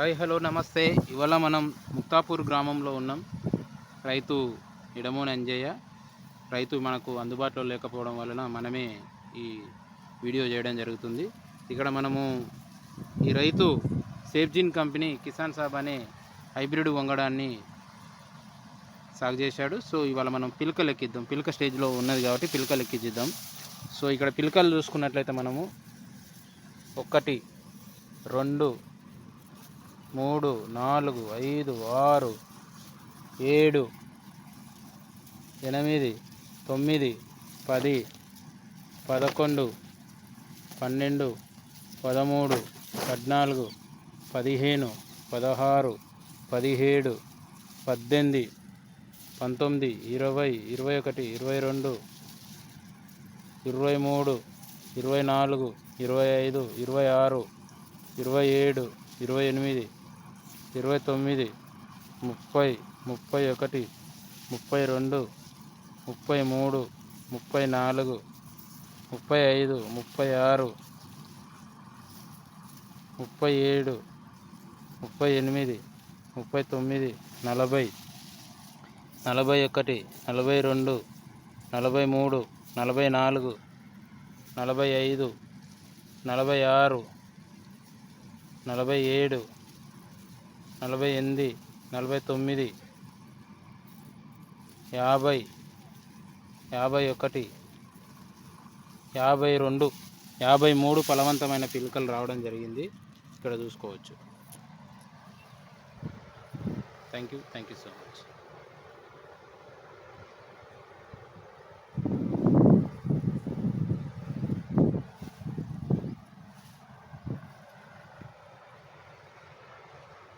Hi hello నమస్తే. ఇవాళ మనం ముక్తాపూర్ గ్రామంలో ఉన్నాం. రైతు ఇడమోని అంజయ్య. రైతు మనకు అందుబాటులో లేకపోవడం వలన మనమే ఈ వీడియో చేయడం జరుగుతుంది. ఇక్కడ మనము ఈ రైతు సేఫ్జిన్ కంపెనీ కిసాన్ సాబ్ అనే హైబ్రిడ్ వంగడాన్ని సాగు చేశాడు. సో ఇవాళ మనం పిలకలు ఎక్కిద్దాం. పిలక స్టేజ్లో ఉన్నది కాబట్టి పిలకలు ఎక్కిద్దాం. సో ఇక్కడ పిలకలు చూసుకున్నట్లయితే మనము 1, 2, 3, 4, 5, 6, 7, 8, 9, 10, 11, 12, 13, 14, 15, 16, 17, 18, 19, 20, 21, 22, 23, 24, 25, 26, 27, 28, 29, 30, 31, 32, 33, 34, 35, 36, 37, 38, 39, 40, 41, 42, 43, 44, 45, 46, 47, 48, 49, 50, 51, 52, 53 ఫలవంతమైన పిలకలు రావడం జరిగింది. ఇక్కడ చూసుకోవచ్చు. Thank you so much.